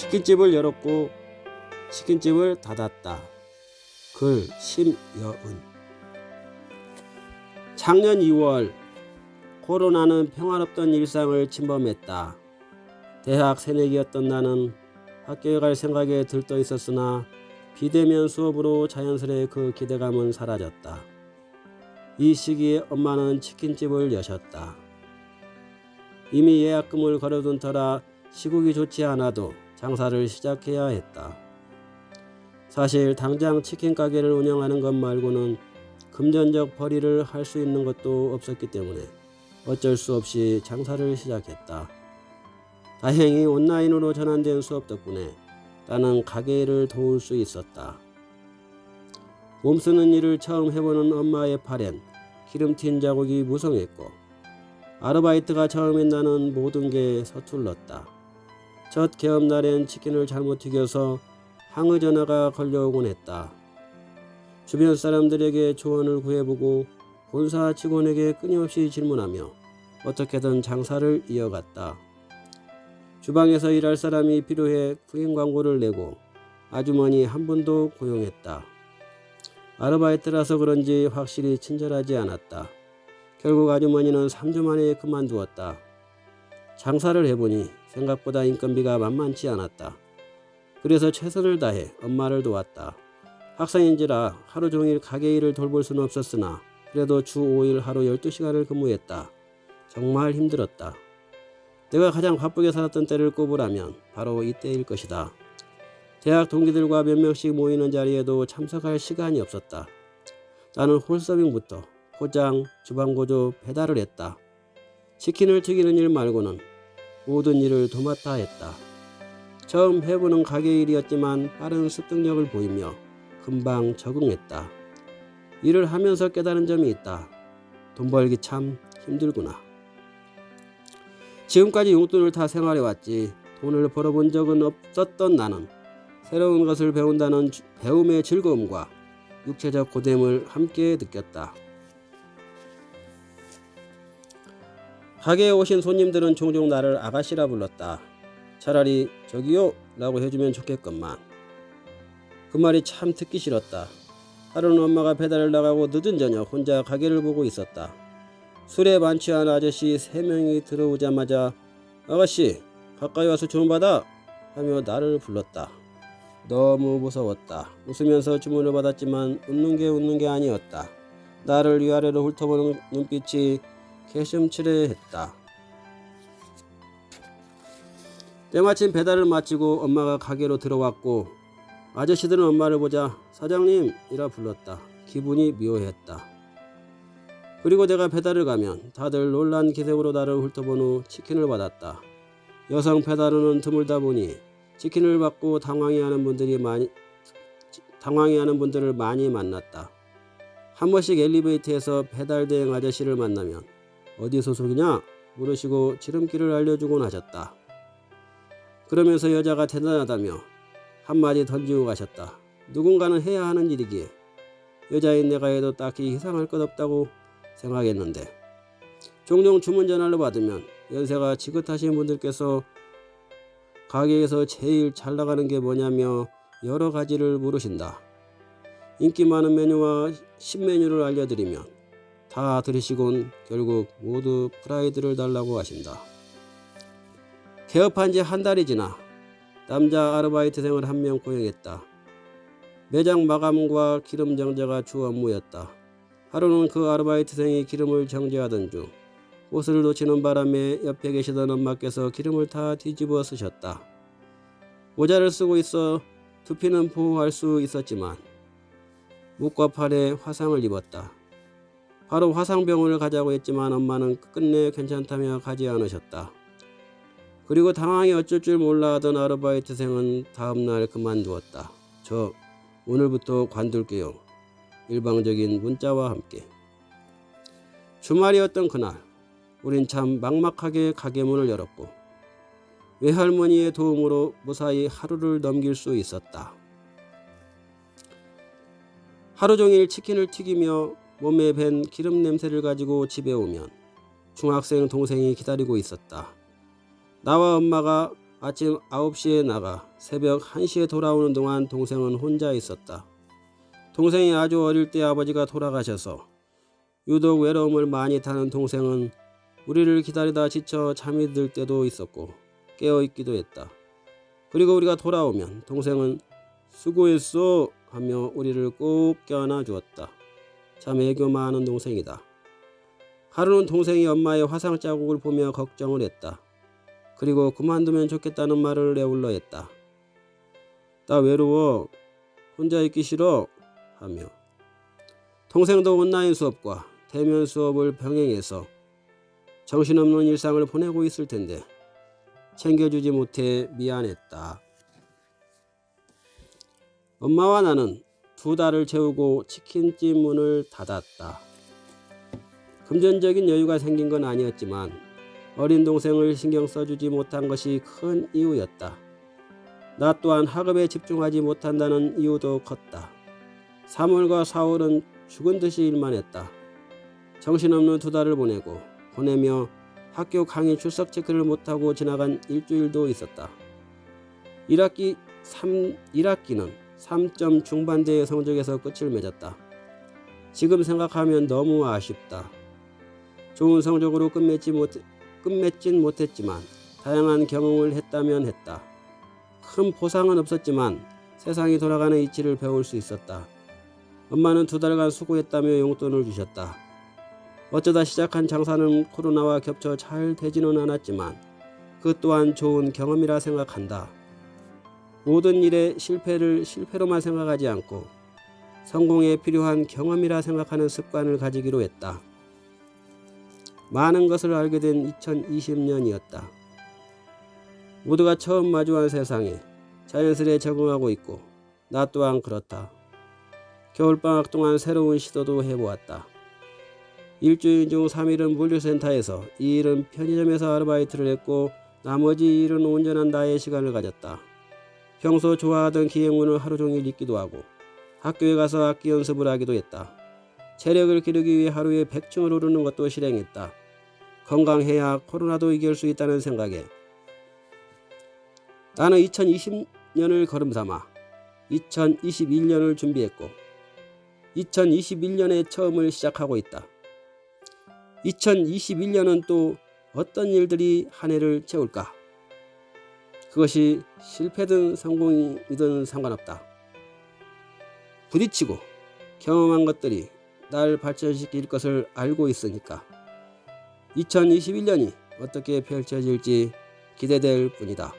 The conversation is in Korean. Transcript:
치킨집을 열었고 치킨집을 닫았다. 글 심여은. 작년 2월 코로나는 평화롭던 일상을 침범했다. 대학 새내기였던 나는 학교에 갈 생각에 들떠 있었으나 비대면 수업으로 자연스레 그 기대감은 사라졌다. 이 시기에 엄마는 치킨집을 여셨다. 이미 예약금을 걸어둔 터라 시국이 좋지 않아도 장사를 시작해야 했다. 사실 당장 치킨 가게를 운영하는 것 말고는 금전적 벌이를 할 수 있는 것도 없었기 때문에 어쩔 수 없이 장사를 시작했다. 다행히 온라인으로 전환된 수업 덕분에 나는 가게 일을 도울 수 있었다. 몸 쓰는 일을 처음 해보는 엄마의 팔엔 기름튄 자국이 무성했고 아르바이트가 처음인 나는 모든 게 서툴렀다. 첫 개업날엔 치킨을 잘못 튀겨서 항의 전화가 걸려오곤 했다. 주변 사람들에게 조언을 구해보고 본사 직원에게 끊임없이 질문하며 어떻게든 장사를 이어갔다. 주방에서 일할 사람이 필요해 구인 광고를 내고 아주머니 한 분도 고용했다. 아르바이트라서 그런지 확실히 친절하지 않았다. 결국 아주머니는 3주 만에 그만두었다. 장사를 해보니 생각보다 인건비가 만만치 않았다. 그래서 최선을 다해 엄마를 도왔다. 학생인지라 하루 종일 가게 일을 돌볼 수는 없었으나 그래도 주 5일 하루 12시간을 근무했다. 정말 힘들었다. 내가 가장 바쁘게 살았던 때를 꼽으라면 바로 이때일 것이다. 대학 동기들과 몇 명씩 모이는 자리에도 참석할 시간이 없었다. 나는 홀서빙부터 포장, 주방보조, 배달을 했다. 치킨을 튀기는 일 말고는 모든 일을 도맡아 했다. 처음 해보는 가게 일이었지만 빠른 습득력을 보이며 금방 적응했다. 일을 하면서 깨달은 점이 있다. 돈 벌기 참 힘들구나. 지금까지 용돈을 다 생활해왔지 돈을 벌어본 적은 없었던 나는 새로운 것을 배운다는 배움의 즐거움과 육체적 고됨을 함께 느꼈다. 가게에 오신 손님들은 종종 나를 아가씨라 불렀다. 차라리 저기요 라고 해주면 좋겠건만. 그 말이 참 듣기 싫었다. 하루는 엄마가 배달을 나가고 늦은 저녁 혼자 가게를 보고 있었다. 술에 만취한 아저씨 3명이 들어오자마자 아가씨 가까이 와서 주문 받아 하며 나를 불렀다. 너무 무서웠다. 웃으면서 주문을 받았지만 웃는 게 아니었다. 나를 위아래로 훑어보는 눈빛이 개슴츠레했다. 때마침 배달을 마치고 엄마가 가게로 들어왔고 아저씨들은 엄마를 보자 사장님이라 불렀다. 기분이 묘했다. 그리고 내가 배달을 가면 다들 놀란 기색으로 나를 훑어본 후 치킨을 받았다. 여성 배달원은 드물다 보니 치킨을 받고 당황해하는 분들을 많이 만났다. 한 번씩 엘리베이터에서 배달 대행 아저씨를 만나면 어디 소속이냐 물으시고 지름길을 알려주곤 하셨다. 그러면서 여자가 대단하다며 한마디 던지고 가셨다. 누군가는 해야 하는 일이기에 여자인 내가 해도 딱히 이상할 것 없다고 생각했는데 종종 주문 전화를 받으면 연세가 지긋하신 분들께서 가게에서 제일 잘 나가는 게 뭐냐며 여러 가지를 물으신다. 인기 많은 메뉴와 신메뉴를 알려드리면 다 들으시곤 결국 모두 프라이드를 달라고 하신다. 개업한 지 한 달이 지나 남자 아르바이트생을 한 명 고용했다. 매장 마감과 기름 정제가 주 업무였다. 하루는 그 아르바이트생이 기름을 정제하던 중 옷을 놓치는 바람에 옆에 계시던 엄마께서 기름을 다 뒤집어 쓰셨다. 모자를 쓰고 있어 두피는 보호할 수 있었지만 목과 팔에 화상을 입었다. 바로 화상병원을 가자고 했지만 엄마는 끝내 괜찮다며 가지 않으셨다. 그리고 당황해 어쩔 줄 몰라 하던 아르바이트생은 다음날 그만두었다. 저 오늘부터 관둘게요. 일방적인 문자와 함께. 주말이었던 그날 우린 참 막막하게 가게 문을 열었고 외할머니의 도움으로 무사히 하루를 넘길 수 있었다. 하루 종일 치킨을 튀기며 몸에 밴 기름 냄새를 가지고 집에 오면 중학생 동생이 기다리고 있었다. 나와 엄마가 아침 9시에 나가 새벽 1시에 돌아오는 동안 동생은 혼자 있었다. 동생이 아주 어릴 때 아버지가 돌아가셔서 유독 외로움을 많이 타는 동생은 우리를 기다리다 지쳐 잠이 들 때도 있었고 깨어있기도 했다. 그리고 우리가 돌아오면 동생은 수고했어 하며 우리를 꼭 껴안아 주었다. 참 애교 많은 동생이다. 하루는 동생이 엄마의 화상 자국을 보며 걱정을 했다. 그리고 그만두면 좋겠다는 말을 내울러 했다. 나 외로워. 혼자 있기 싫어. 하며 동생도 온라인 수업과 대면 수업을 병행해서 정신없는 일상을 보내고 있을 텐데 챙겨주지 못해 미안했다. 엄마와 나는 2달을 채우고 치킨집 문을 닫았다. 금전적인 여유가 생긴 건 아니었지만 어린 동생을 신경 써주지 못한 것이 큰 이유였다. 나 또한 학업에 집중하지 못한다는 이유도 컸다. 3월과 4월은 죽은 듯이 일만 했다. 정신없는 2달을 보내며 학교 강의 출석 체크를 못하고 지나간 일주일도 있었다. 1학기는 3점 중반대의 성적에서 끝을 맺었다. 지금 생각하면 너무 아쉽다. 좋은 성적으로 끝맺진 못했지만 다양한 경험을 했다면 했다. 큰 보상은 없었지만 세상이 돌아가는 이치를 배울 수 있었다. 엄마는 2달간 수고했다며 용돈을 주셨다. 어쩌다 시작한 장사는 코로나와 겹쳐 잘 되지는 않았지만 그 또한 좋은 경험이라 생각한다. 모든 일의 실패를 실패로만 생각하지 않고 성공에 필요한 경험이라 생각하는 습관을 가지기로 했다. 많은 것을 알게 된 2020년이었다. 모두가 처음 마주한 세상에 자연스레 적응하고 있고 나 또한 그렇다. 겨울방학 동안 새로운 시도도 해보았다. 일주일 중 3일은 물류센터에서 2일은 편의점에서 아르바이트를 했고 나머지 2일은 온전한 나의 시간을 가졌다. 평소 좋아하던 기행문을 하루 종일 읽기도 하고 학교에 가서 악기 연습을 하기도 했다. 체력을 기르기 위해 하루에 100층을 오르는 것도 실행했다. 건강해야 코로나도 이길 수 있다는 생각에 나는 2020년을 걸음삼아 2021년을 준비했고 2021년의 처음을 시작하고 있다. 2021년은 또 어떤 일들이 한 해를 채울까? 그것이 실패든 성공이든 상관없다. 부딪히고 경험한 것들이 날 발전시킬 것을 알고 있으니까 2021년이 어떻게 펼쳐질지 기대될 뿐이다.